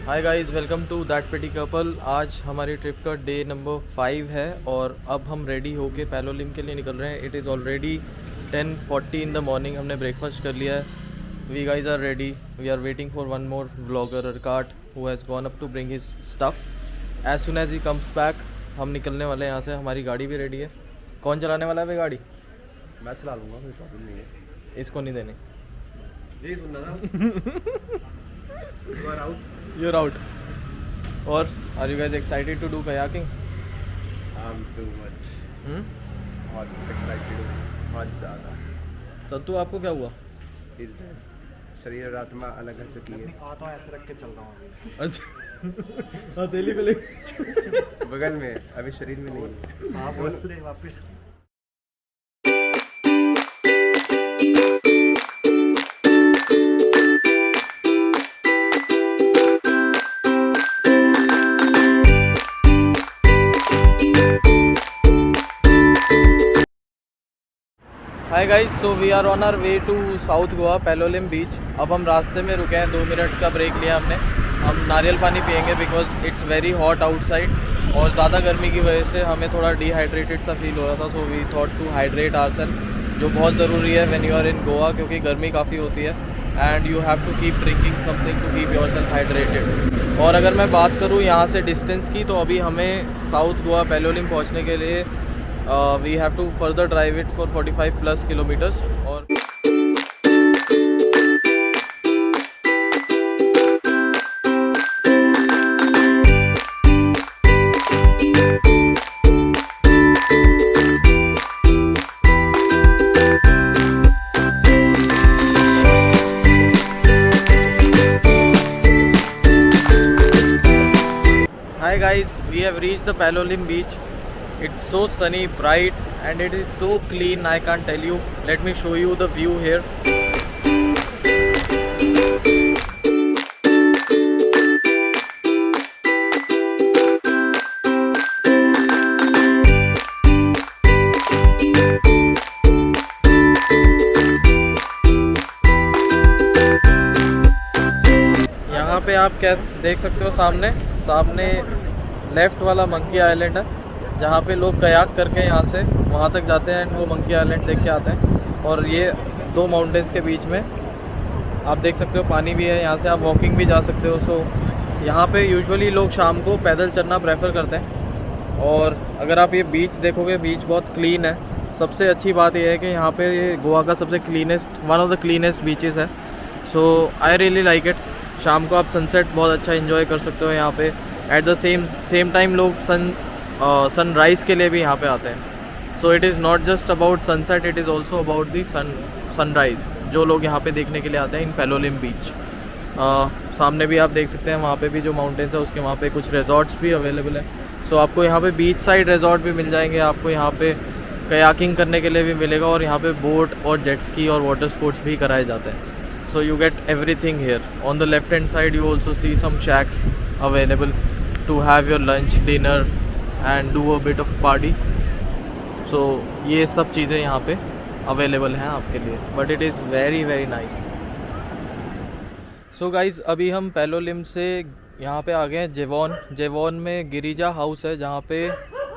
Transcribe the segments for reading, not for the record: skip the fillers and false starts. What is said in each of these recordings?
Hi guys, welcome to that pity couple. आज हमारी trip का डे नंबर 5 है और अब हम रेडी होके पैलोलिम के लिए निकल रहे हैं। It is already 10:40 in the morning. हमने ब्रेकफास्ट कर लिया है। We guys are ready. We are waiting for one more blogger Arkat who has gone up to bring his stuff. As soon as he comes back हम निकलने वाले हैं यहाँ से। हमारी गाड़ी भी रेडी है। कौन चलाने वाला है भाई गाड़ी? मैं चला लूँगा, कोई प्रॉब्लम नहीं है। इसको नहीं देनी। यही सुनना था। You are out. You're out. और are you guys excited to do kayaking? I'm too much. बहुत excited हूँ, बहुत ज़्यादा। सत्तू, आपको क्या हुआ? Is dead. शरीर और आत्मा अलग हो चुकी है। आता हूँ ऐसे रख के चल रहा हूँ। अच्छा, हथेली पे ले। बगल में, अभी शरीर में नहीं। हाँ बोल ले वापस। Hi guys, so we are on our way to south Goa Palolem beach. अब हम रास्ते में रुके हैं, 2 मिनट का ब्रेक लिया हमने। हम नारियल पानी पियेंगे because it's very hot outside और ज़्यादा गर्मी की वजह से हमें थोड़ा डिहाइड्रेटेड सा फील हो रहा था। So we thought to hydrate ourself, जो बहुत ज़रूरी है when you are in Goa, क्योंकि गर्मी काफ़ी होती है and you have to keep drinking something to keep yourself hydrated. और अगर मैं बात करूँ यहाँ से डिस्टेंस की, तो अभी हमें साउथ गोवा पैलोलिम पहुँचने के लिए we have to further drive it for 45+ kilometers। और Hi guys, we have reached the Palolem beach. It's so sunny, bright, and it is so clean, I can't tell you. Let me show you the view here. यहाँ पे आप क्या देख सकते हो, सामने left वाला मंकी आइलैंड है, जहाँ पे लोग कयाक करके यहाँ से वहाँ तक जाते हैं एंड वो मंकी आइलैंड देख के आते हैं। और ये 2 माउंटेन्स के बीच में आप देख सकते हो पानी भी है, यहाँ से आप वॉकिंग भी जा सकते हो। सो यहाँ पे यूजुअली लोग शाम को पैदल चलना प्रेफर करते हैं। और अगर आप ये बीच देखोगे, बीच बहुत क्लीन है। सबसे अच्छी बात यह है कि यहाँ पे ये गोवा का सबसे one of the cleanest beaches है। सो आई रियली लाइक इट। शाम को आप सनसेट बहुत अच्छा इन्जॉय कर सकते हो यहाँ पे। एट द सेम टाइम लोग सनराइज़ के लिए भी यहाँ पे आते हैं। So it is not just about sunset, it is also about the sunrise, जो लोग यहाँ पे देखने के लिए आते हैं इन पैलोलिम बीच। सामने भी आप देख सकते हैं, वहाँ पे भी जो माउंटेन्स है उसके वहाँ पे कुछ रिजॉर्ट्स भी अवेलेबल हैं। सो आपको यहाँ पे बीच साइड रिजॉर्ट भी मिल जाएंगे, आपको यहाँ पे कयाकिंग करने के लिए भी मिलेगा और यहाँ पे बोट और जेट स्की और वाटर स्पोर्ट्स भी कराए जाते हैं। So you get everything here. On the left hand side you also see some shacks available to have your lunch, dinner and do a bit of party. सो ये सब चीज़ें यहाँ पे अवेलेबल हैं आपके लिए, but it is very very nice. So guys, अभी हम पैलोलिम से यहाँ पे आ गए हैं जेवॉन में गिरिजा हाउस है, जहाँ पे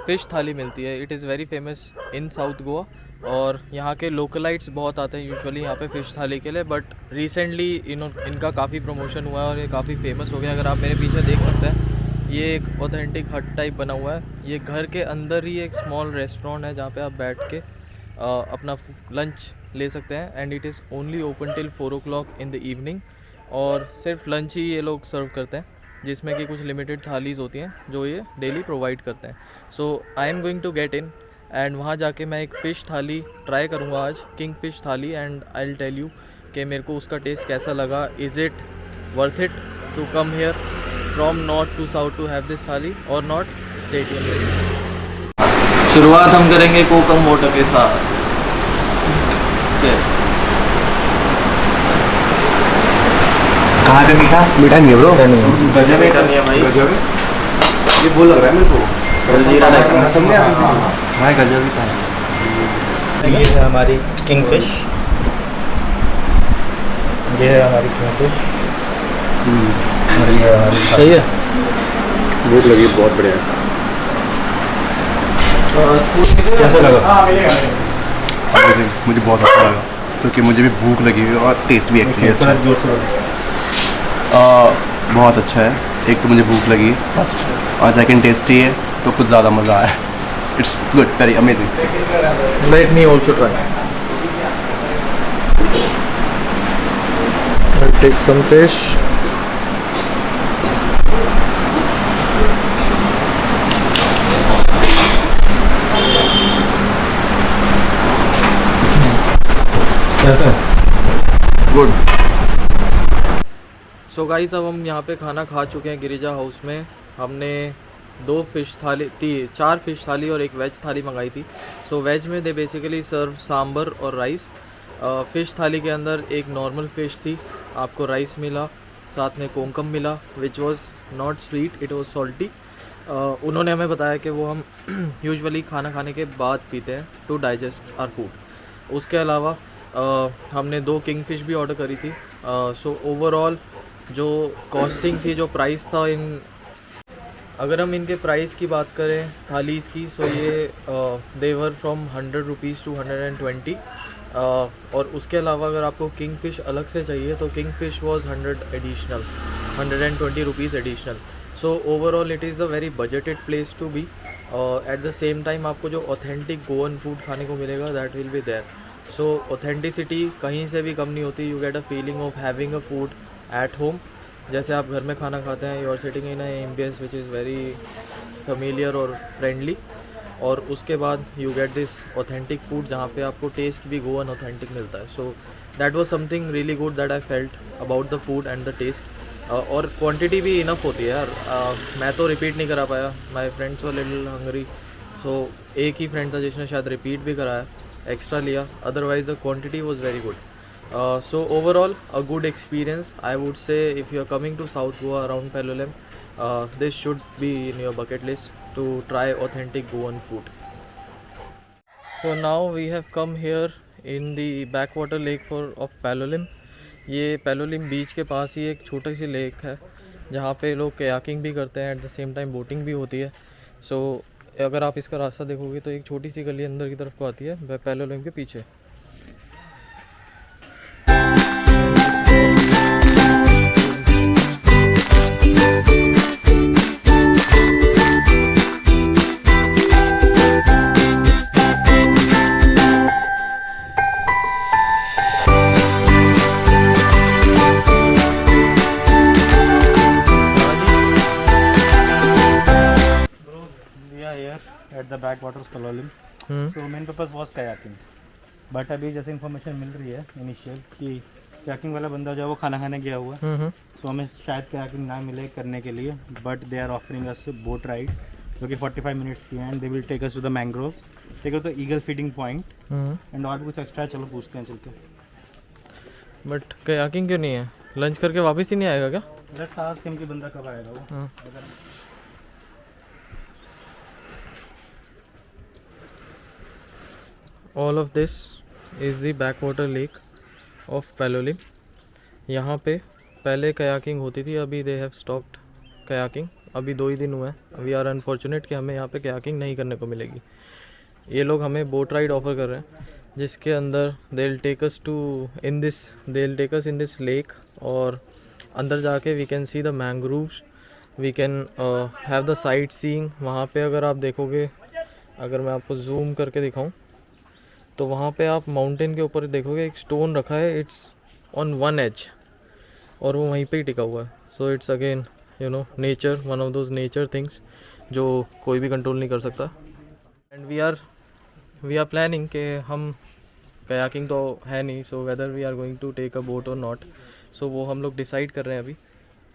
फ़िश थाली मिलती है। It is very famous in south Goa और यहाँ के लोकलाइट्स बहुत आते हैं यूजुअली यहाँ पे फ़िश थाली के लिए। बट रिसेंटली इनका काफ़ी प्रमोशन हुआ है और ये काफ़ी फेमस हो गया। अगर आप मेरे पीछे देख सकते हैं, ये एक ऑथेंटिक हट टाइप बना हुआ है। ये घर के अंदर ही एक स्मॉल रेस्टोरेंट है जहाँ पे आप बैठ के अपना लंच ले सकते हैं and it is only open till 4 o'clock in the evening. और सिर्फ लंच ही ये लोग सर्व करते हैं, जिसमें कि कुछ लिमिटेड थालीज़ होती हैं जो ये डेली प्रोवाइड करते हैं। So I am going to get in and वहाँ जाके मैं एक फ़िश थाली ट्राई करूँगा आज, किंग फ़िश थाली, and I will tell you कि मेरे को उसका टेस्ट कैसा लगा। Is it worth it to come here from north to south to have this thali और नॉट? Stay tuned. शुरुआत हम करेंगे कोकम वाटर के साथ। Cheers। कहाँ पे मीठा? मीठा नहीं है ब्रो, गजब मीठा नहीं है भाई, गजब है। ये बोल लग रहा है मेरे को, जलजीरा टाइप का। समझे भाई, गजब ही था। ये है हमारी किंगफिश, ये है हमारी किंगफिश, सही है। भूख लगी, बहुत बढ़िया है। कैसा लगा? Amazing, मुझे बहुत अच्छा लगा क्योंकि मुझे भी भूख लगी हुई है और टेस्ट भी एक्चुअली अच्छा है। बहुत अच्छा है। एक तो मुझे भूख लगी फर्स्ट, और सेकंड टेस्टी है, तो कुछ ज़्यादा मज़ा आया। It's good, very amazing. Let me also try. I'll take some fish. कैसा? गुड। सो गाइस, अब हम यहाँ पे खाना खा चुके हैं गिरिजा हाउस में। हमने 4 फिश थाली और एक वेज थाली मंगाई थी। सो वेज में दे बेसिकली सर्व सांबर और राइस। फ़िश थाली के अंदर एक नॉर्मल फ़िश थी, आपको राइस मिला, साथ में कोंकम मिला which was not sweet, it was salty. उन्होंने हमें बताया कि वो हम यूजुअली खाना खाने के बाद पीते हैं टू डाइजेस्ट आवर फूड। उसके अलावा हमने 2 किंगफिश भी ऑर्डर करी थी। सो ओवरऑल जो कॉस्टिंग थी, जो प्राइस था, अगर हम इनके प्राइस की बात करें थालीज़ की, सो ये देवर फ्रॉम 100 रुपीज़ टू 120। और उसके अलावा अगर आपको किंगफिश अलग से चाहिए तो kingfish was 120 rupees additional. So overall it is a very budgeted place to be. At the same time आपको जो ऑथेंटिक गोवन फूड खाने को मिलेगा that will be there. So authenticity कहीं से भी कम नहीं होती। You get a feeling of having a food at home. जैसे आप घर में खाना खाते हैं, you are sitting in a ambience which is very familiar और फ्रेंडली, और उसके बाद you get this authentic food जहाँ पे आपको टेस्ट भी गोवन ऑथेंटिक मिलता है। So that was something really good that I felt about the food and the taste. और क्वांटिटी भी इनफ होती है यार। मैं तो रिपीट नहीं करा पाया, my friends were little hungry, so एक ही फ्रेंड था जिसने शायद रिपीट भी कराया, एक्स्ट्रा लिया, otherwise the quantity was very good. So overall a good experience, I would say. If you are coming to South Goa around Palolem, this should be in your bucket list to try authentic Goan food. So now we have come here in the backwater lake of Palolem. ये पैलोलिम बीच के पास ही एक छोटी सी lake है जहाँ पे लोग kayaking भी करते हैं, eight the same time boating भी होती है। सो अगर आप इसका रास्ता देखोगे तो एक छोटी सी गली अंदर की तरफ को आती है पैलोलिम के पीछे। At the back waters Palolem. So main purpose was kayaking, but अभी जैसे इन्फॉर्मेशन मिल रही है इनिशियल कि कयाकिंग वाला बंदा जो है वो खाना खाने गया हुआ है। सो हमें शायद कयाकिंग ना मिले करने के लिए, but they are offering us boat ride जो कि 45 मिनट्स की है, and they will take us to the mangroves, take us to eagle feeding point and और भी कुछ एक्स्ट्रा। चलो पूछते हैं चलते। बट कयाकिंग क्यों नहीं है? लंच करके वापस ही नहीं आएगा क्या? लेट्स आस्क हिम कि बंदा कब आएगा वो। All of this is the backwater lake of Palolem. यहाँ पे पहले कयाकिंग होती थी, अभी दे हैव स्टॉप्ड कयाकिंग। अभी 2 ही दिन हुए हैं। वी आर अनफॉर्चुनेट कि हमें यहाँ पे कयाकिंग नहीं करने को मिलेगी। ये लोग हमें बोट राइड ऑफ़र कर रहे हैं जिसके अंदर they will take us in this lake, और अंदर जाके we can see the mangroves, we can have the sightseeing. वहाँ पे अगर आप देखोगे, अगर मैं आपको जूम करके दिखाऊं तो वहाँ पे आप माउंटेन के ऊपर देखोगे एक स्टोन रखा है, इट्स ऑन वन एज, और वो वहीं पे ही टिका हुआ है। So it's again you know nature, one of those nature things जो कोई भी कंट्रोल नहीं कर सकता। एंड वी आर प्लानिंग कि हम कयाकिंग तो है नहीं, so whether we are going to take a boat और नॉट, सो वो हम लोग डिसाइड कर रहे हैं अभी।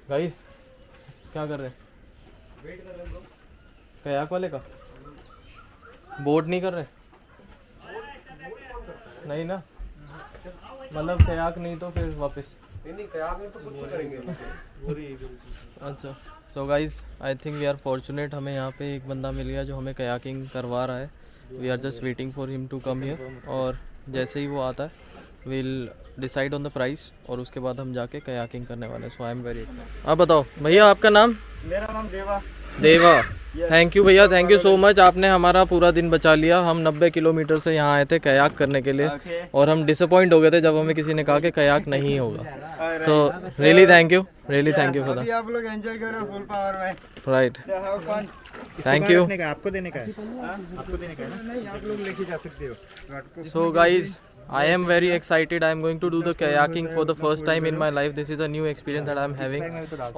गाइस क्या कर रहे हैं? वेट कर रहे हैं कयाक वाले का। बोट नहीं कर रहे? नहीं ना, मतलब कयाक नहीं तो फिर वापस नहीं कयाक में तो कुछ करेंगे। अच्छा, so guys I think we are fortunate, हमें यहाँ पे एक बंदा मिल गया जो हमें कयाकिंग करवा रहा है। We are just waiting for him to come here, और जैसे ही वो आता है will decide on the price और उसके बाद हम जाके कयाकिंग करने वाले हैं. So I am very excited. आप बताओ भैया, आपका नाम? मेरा नाम देवा. देवा. थैंक यू भैया, थैंक यू सो मच. आपने हमारा पूरा दिन बचा लिया. हम 90 किलोमीटर से यहाँ आए थे कयाक करने के लिए और हम डिसअपॉइंट हो गए थे जब हमें किसी ने कहा कि कयाक नहीं होगा. So really thank you for that. आप लोग एंजॉय करो फुल पावर में. Right, have fun. Thank you. आपको देने का है. आपको देने का है. नहीं, आप लोग लेके जा सकते हो. So guys, I am very excited. I am going to do the kayaking for the first time in my life. This is a new experience that I am having.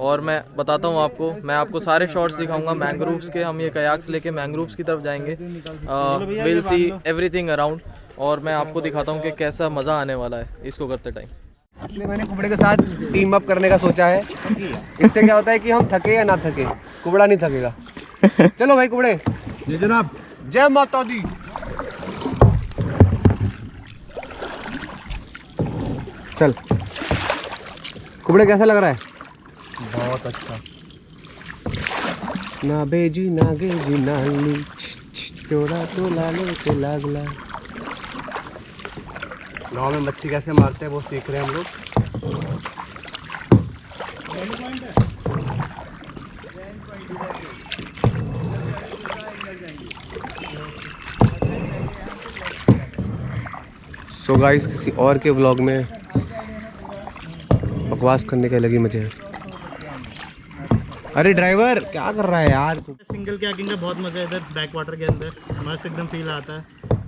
और मैं बताता हूँ आपको, मैं आपको सारे शॉट्स दिखाऊंगा मैंग्रोव्स के. हम ये कयाक्स लेके मैंग्रोव्स की तरफ जाएंगे. विल सी एवरीथिंग अराउंड और मैं आपको दिखाता हूँ कि कैसा मज़ा आने वाला है इसको करते टाइम. इसलिए मैंने कुबड़े के साथ टीम अप करने का सोचा है. इससे क्या होता है कि हम थके या ना थके, कुबड़ा नहीं थकेगा. चलो भाई कुबड़े. जी जनाब. जय माता दी. चल कुबड़े, कैसा लग रहा है? बहुत अच्छा. ना बेजी ना गेजी नाली चोरा तो लाले के लागला. गाँव में मच्छी कैसे मारते हैं वो सीख रहे हैं हम लोग. सो गाइस, किसी और के व्लॉग में बकवास करने के लगी मुझे. अरे ड्राइवर क्या कर रहा है यार? सिंगल कयाकिंग का बहुत मज़ा है इधर बैक वाटर के अंदर. मस्त एकदम फील आता है.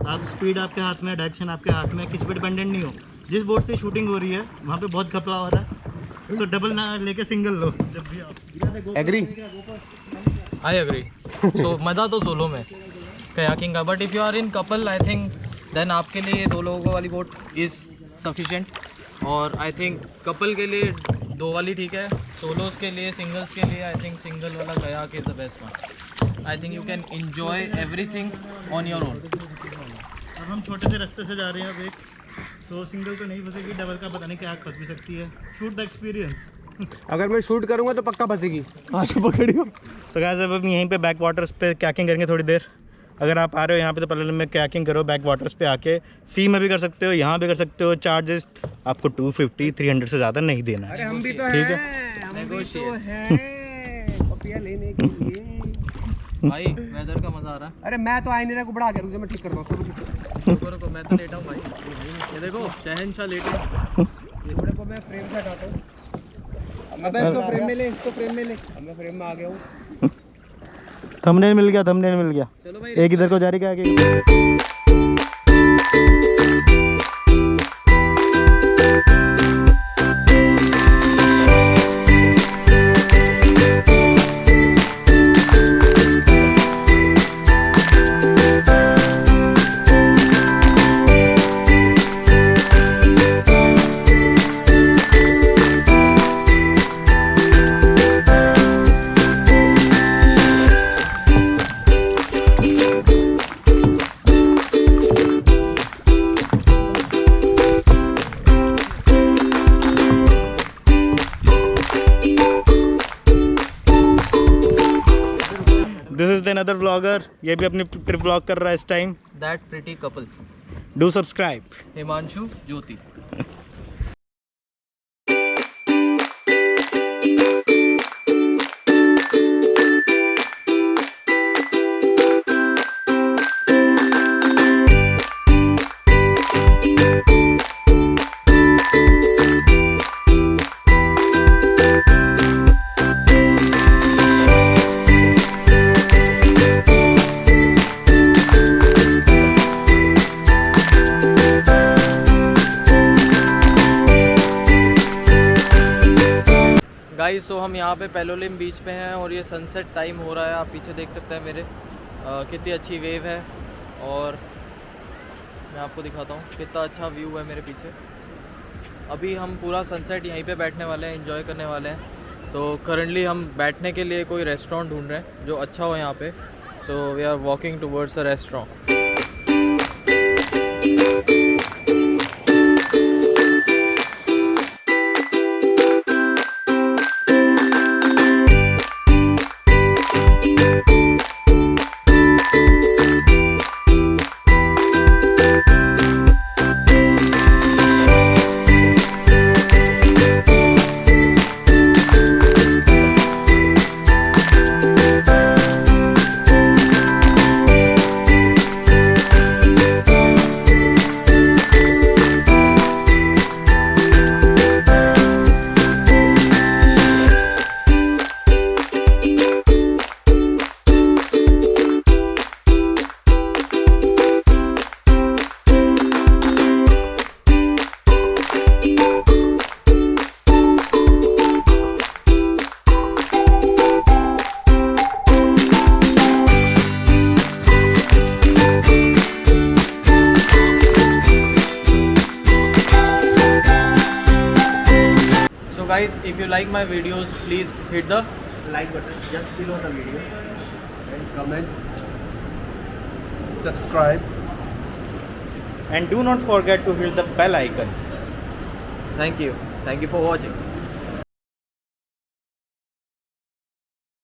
आप स्पीड आपके हाथ में, डायरेक्शन आपके हाथ में, किसी पे डिपेंडेंट नहीं हो. जिस बोट से शूटिंग हो रही है वहाँ पे बहुत घपला हो रहा है. तो डबल ना लेके सिंगल लो जब भी आप. एग्री? I agree. सो मज़ा तो सोलो में कयाकिंग का, but if you are in couple I think then आपके लिए 2 लोगों वाली बोट इज़ सफिशेंट. और आई थिंक कपल के लिए 2 वाली ठीक है. सोलोस के लिए, सिंगल्स के लिए आई थिंक सिंगल वाला kayak is the best one. I think you can enjoy everything on your own. अब हम छोटे से रास्ते से जा रहे हैं. अब एक तो सिंगल तो नहीं फंसेगी, डबल का पता नहीं क्या फंस भी सकती है. Shoot the experience. अगर मैं शूट करूंगा तो पक्का फंसेगी. आशा पकड़ियो. सो गाइस, अब हम यहीं पे बैक वाटर्स पे कयाकिंग करेंगे थोड़ी देर. अगर आप आ रहे हो यहाँ पे तो पहले में कयाकिंग करो बैक वाटर्स पे आके. सी में भी कर सकते हो, यहाँ भी कर सकते हो. चार्जेस आपको 250-300 से ज़्यादा नहीं देना है. हम भी तो ठीक है. पपिया लेने के लिए. भाई वेदर का मज़ा आ रहा है. अरे मैं तो आ नहीं रहा, कुबड़ा आ गया. रुको मैं ठीक करता हूँ. रुको मैं तो लेटा हूँ भाई. ये देखो शहनशाह लेटे. कुबड़े को मैं फ्रेम से हटाता हूँ. अबे इसको फ्रेम में ले, इसको फ्रेम में ले. अब मैं फ्रेम में आ गया हूँ. थंबनेल मिल गया, थंबनेल मिल गया. चलो भाई, एक इधर को जारी क्या आगे. This is the another vlogger. ये भी अपनी ट्रिप व्लॉग कर रहा है इस time. That pretty couple. Do subscribe. Himanshu Jyoti. Guys, so हम यहाँ पे पेलोलिम बीच पे हैं और ये सनसेट टाइम हो रहा है. आप पीछे देख सकते हैं मेरे कितनी अच्छी वेव है. और मैं आपको दिखाता हूँ कितना अच्छा व्यू है मेरे पीछे. अभी हम पूरा सनसेट यहीं पे बैठने वाले हैं, एंजॉय करने वाले हैं. तो करंटली हम बैठने के लिए कोई रेस्टोरेंट ढूंढ रहे हैं जो अच्छा हो यहाँ पे. So we are walking towards a restaurant. if you like my videos, please hit the Like button just below the video. And comment, subscribe. And do not forget to hit the bell icon. thank you for watching.